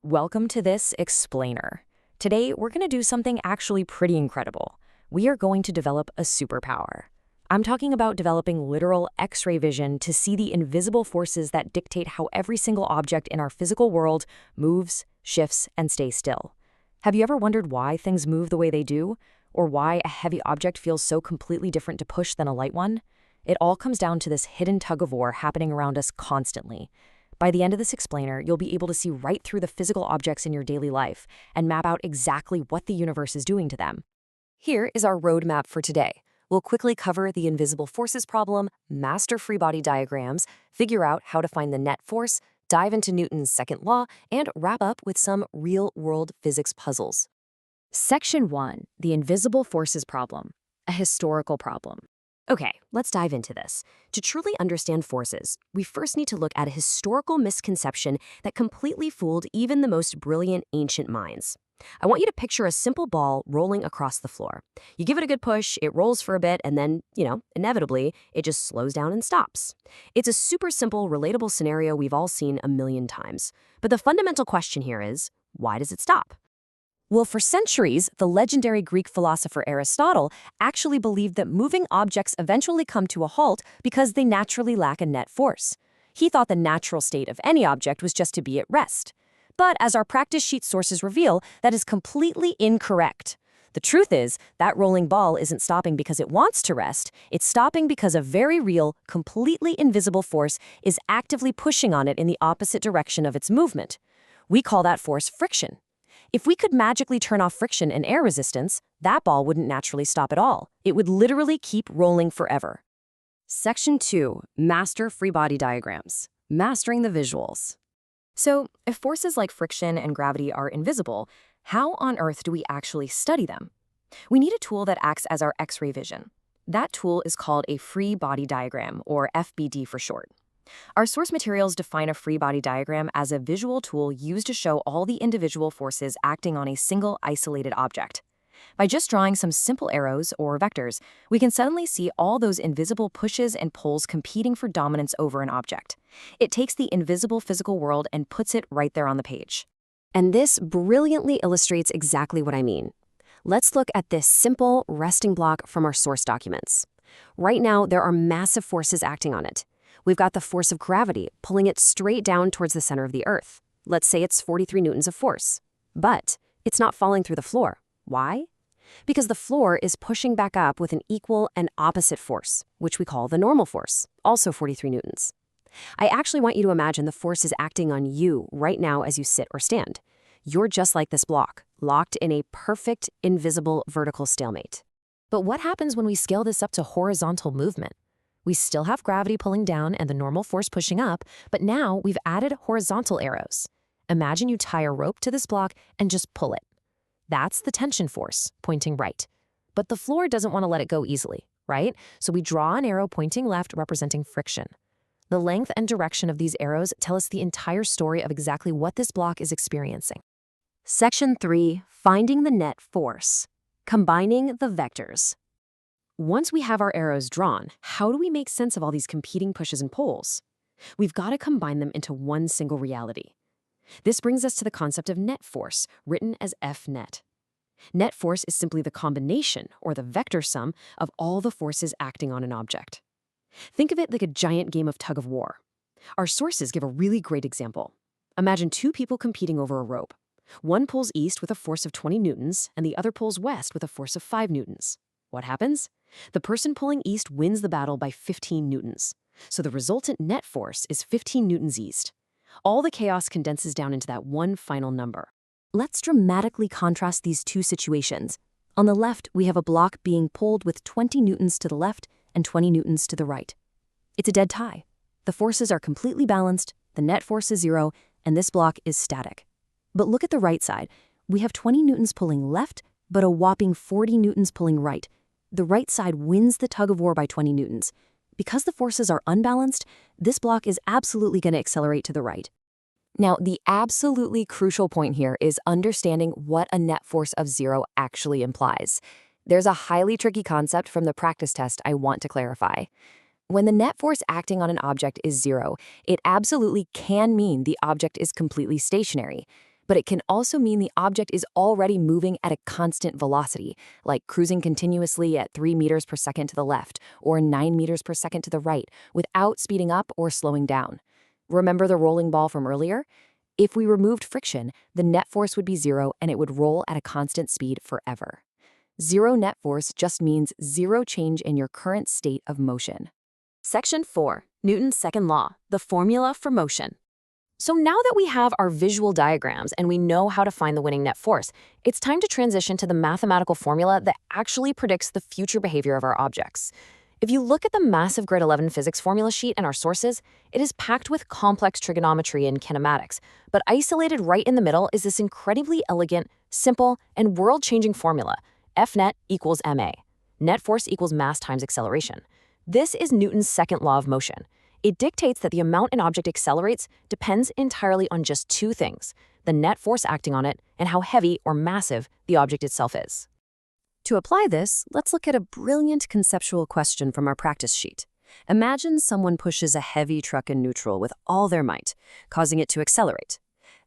Welcome to this explainer. Today, we're going to do something actually pretty incredible. We are going to develop a superpower. I'm talking about developing literal X-ray vision to see the invisible forces that dictate how every single object in our physical world moves, shifts, and stays still. Have you ever wondered why things move the way they do? Or why a heavy object feels so completely different to push than a light one? It all comes down to this hidden tug-of-war happening around us constantly. By the end of this explainer, you'll be able to see right through the physical objects in your daily life and map out exactly what the universe is doing to them. Here is our roadmap for today. We'll quickly cover the invisible forces problem, master free body diagrams, figure out how to find the net force, dive into Newton's second law, and wrap up with some real-world physics puzzles. Section 1, the invisible forces problem, a historical problem. Okay, let's dive into this. To truly understand forces, we first need to look at a historical misconception that completely fooled even the most brilliant ancient minds. I want you to picture a simple ball rolling across the floor. You give it a good push, it rolls for a bit, and then, inevitably, it just slows down and stops. It's a super simple, relatable scenario we've all seen a million times. But the fundamental question here is, why does it stop? Well, for centuries, the legendary Greek philosopher Aristotle actually believed that moving objects eventually come to a halt because they naturally lack a net force. He thought the natural state of any object was just to be at rest. But as our practice sheet sources reveal, that is completely incorrect. The truth is, that rolling ball isn't stopping because it wants to rest. It's stopping because a very real, completely invisible force is actively pushing on it in the opposite direction of its movement. We call that force friction. If we could magically turn off friction and air resistance, that ball wouldn't naturally stop at all. It would literally keep rolling forever. Section 2, Master Free Body Diagrams. Mastering the visuals. So, if forces like friction and gravity are invisible, how on earth do we actually study them? We need a tool that acts as our X-ray vision. That tool is called a free body diagram, or FBD for short. Our source materials define a free body diagram as a visual tool used to show all the individual forces acting on a single isolated object. By just drawing some simple arrows or vectors, we can suddenly see all those invisible pushes and pulls competing for dominance over an object. It takes the invisible physical world and puts it right there on the page. And this brilliantly illustrates exactly what I mean. Let's look at this simple resting block from our source documents. Right now, there are massive forces acting on it. We've got the force of gravity pulling it straight down towards the center of the Earth. Let's say it's 43 newtons of force. But it's not falling through the floor. Why? Because the floor is pushing back up with an equal and opposite force, which we call the normal force, also 43 newtons. I actually want you to imagine the force is acting on you right now as you sit or stand. You're just like this block, locked in a perfect, invisible, vertical stalemate. But what happens when we scale this up to horizontal movement? We still have gravity pulling down and the normal force pushing up, but now we've added horizontal arrows. Imagine you tie a rope to this block and just pull it. That's the tension force, pointing right. But the floor doesn't want to let it go easily, right? So we draw an arrow pointing left representing friction. The length and direction of these arrows tell us the entire story of exactly what this block is experiencing. Section 3, Finding the Net Force. Combining the vectors. Once we have our arrows drawn, how do we make sense of all these competing pushes and pulls? We've got to combine them into one single reality. This brings us to the concept of net force, written as F net. Net force is simply the combination, or the vector sum, of all the forces acting on an object. Think of it like a giant game of tug-of-war. Our sources give a really great example. Imagine two people competing over a rope. One pulls east with a force of 20 newtons, and the other pulls west with a force of 5 newtons. What happens? The person pulling east wins the battle by 15 newtons. So the resultant net force is 15 newtons east. All the chaos condenses down into that one final number. Let's dramatically contrast these two situations. On the left, we have a block being pulled with 20 newtons to the left and 20 newtons to the right. It's a dead tie. The forces are completely balanced, the net force is 0, and this block is static. But look at the right side. We have 20 newtons pulling left, but a whopping 40 newtons pulling right. The right side wins the tug-of-war by 20 newtons. Because the forces are unbalanced, this block is absolutely going to accelerate to the right. Now, the absolutely crucial point here is understanding what a net force of 0 actually implies. There's a highly tricky concept from the practice test I want to clarify. When the net force acting on an object is 0, it absolutely can mean the object is completely stationary. but it can also mean the object is already moving at a constant velocity, like cruising continuously at 3 meters per second to the left or 9 meters per second to the right, without speeding up or slowing down. Remember the rolling ball from earlier? If we removed friction, the net force would be zero and it would roll at a constant speed forever. Zero net force just means zero change in your current state of motion. Section 4, Newton's second law, the formula for motion. So now that we have our visual diagrams and we know how to find the winning net force, it's time to transition to the mathematical formula that actually predicts the future behavior of our objects. If you look at the massive grade 11 physics formula sheet and our sources, it is packed with complex trigonometry and kinematics, but isolated right in the middle is this incredibly elegant, simple, and world-changing formula: F net equals ma. Net force equals mass times acceleration. This is Newton's second law of motion. It dictates that the amount an object accelerates depends entirely on just two things: the net force acting on it and how heavy or massive the object itself is. To apply this, let's look at a brilliant conceptual question from our practice sheet. Imagine someone pushes a heavy truck in neutral with all their might, causing it to accelerate.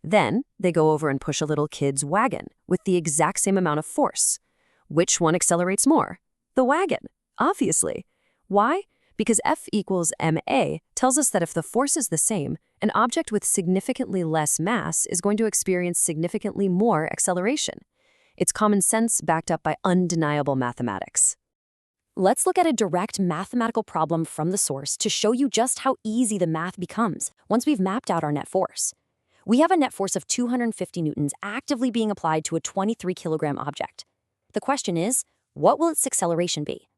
Then, they go over and push a little kid's wagon with the exact same amount of force. Which one accelerates more? The wagon, obviously. Why? Because F equals ma tells us that if the force is the same, an object with significantly less mass is going to experience significantly more acceleration. It's common sense backed up by undeniable mathematics. Let's look at a direct mathematical problem from the source to show you just how easy the math becomes once we've mapped out our net force. We have a net force of 250 newtons actively being applied to a 23-kilogram object. The question is, what will its acceleration be?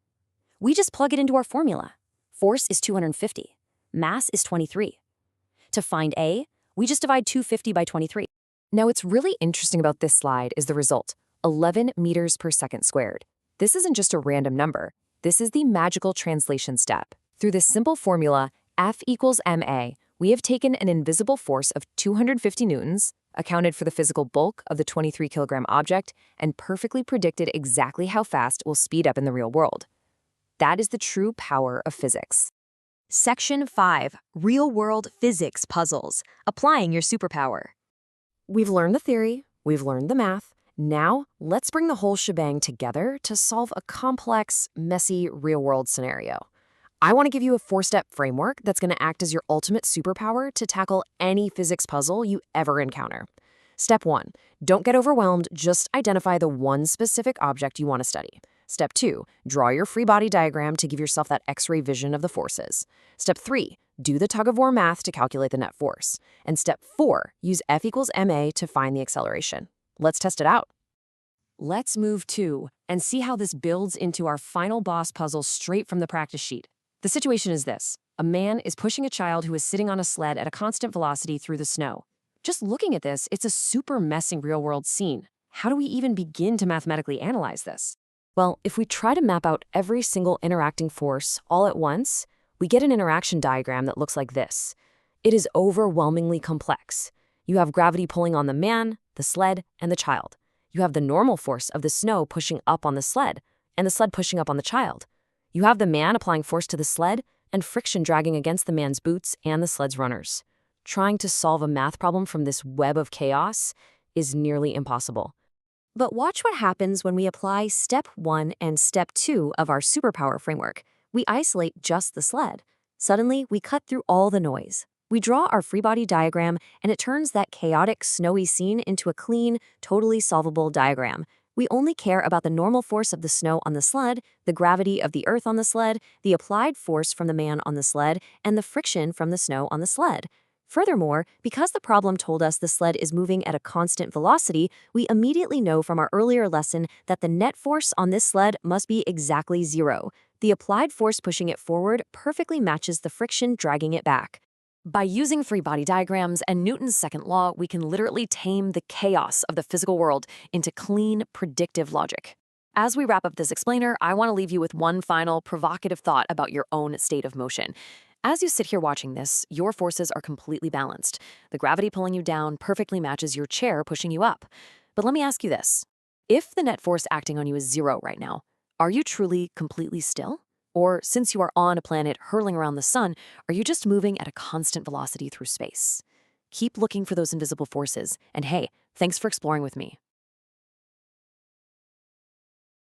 We just plug it into our formula. Force is 250. Mass is 23. To find A, we just divide 250 by 23. Now, what's really interesting about this slide is the result: 11 meters per second squared. This isn't just a random number. This is the magical translation step. Through this simple formula, F equals ma, we have taken an invisible force of 250 newtons, accounted for the physical bulk of the 23-kilogram object, and perfectly predicted exactly how fast it will speed up in the real world. That is the true power of physics. Section 5, Real-World Physics Puzzles, Applying Your Superpower. We've learned the theory, we've learned the math. Now, let's bring the whole shebang together to solve a complex, messy, real-world scenario. I want to give you a 4-step framework that's going to act as your ultimate superpower to tackle any physics puzzle you ever encounter. Step 1, don't get overwhelmed, just identify the one specific object you want to study. Step 2, draw your free body diagram to give yourself that X-ray vision of the forces. Step 3, do the tug-of-war math to calculate the net force. And step 4, use F equals ma to find the acceleration. Let's test it out. Let's move to and see how this builds into our final boss puzzle straight from the practice sheet. The situation is this: a man is pushing a child who is sitting on a sled at a constant velocity through the snow. Just looking at this, it's a super messy real-world scene. How do we even begin to mathematically analyze this? Well, if we try to map out every single interacting force all at once, we get an interaction diagram that looks like this. It is overwhelmingly complex. You have gravity pulling on the man, the sled, and the child. You have the normal force of the snow pushing up on the sled, and the sled pushing up on the child. You have the man applying force to the sled, and friction dragging against the man's boots and the sled's runners. Trying to solve a math problem from this web of chaos is nearly impossible. But watch what happens when we apply Step 1 and Step 2 of our superpower framework. We isolate just the sled. Suddenly, we cut through all the noise. We draw our free body diagram, and it turns that chaotic, snowy scene into a clean, totally solvable diagram. We only care about the normal force of the snow on the sled, the gravity of the earth on the sled, the applied force from the man on the sled, and the friction from the snow on the sled. Furthermore, because the problem told us the sled is moving at a constant velocity, we immediately know from our earlier lesson that the net force on this sled must be exactly zero. The applied force pushing it forward perfectly matches the friction dragging it back. By using free body diagrams and Newton's second law, we can literally tame the chaos of the physical world into clean, predictive logic. As we wrap up this explainer, I want to leave you with one final provocative thought about your own state of motion. As you sit here watching this, your forces are completely balanced. The gravity pulling you down perfectly matches your chair pushing you up. But let me ask you this. If the net force acting on you is zero right now, are you truly completely still? Or since you are on a planet hurling around the sun, are you just moving at a constant velocity through space? Keep looking for those invisible forces, and hey, Thanks for exploring with me.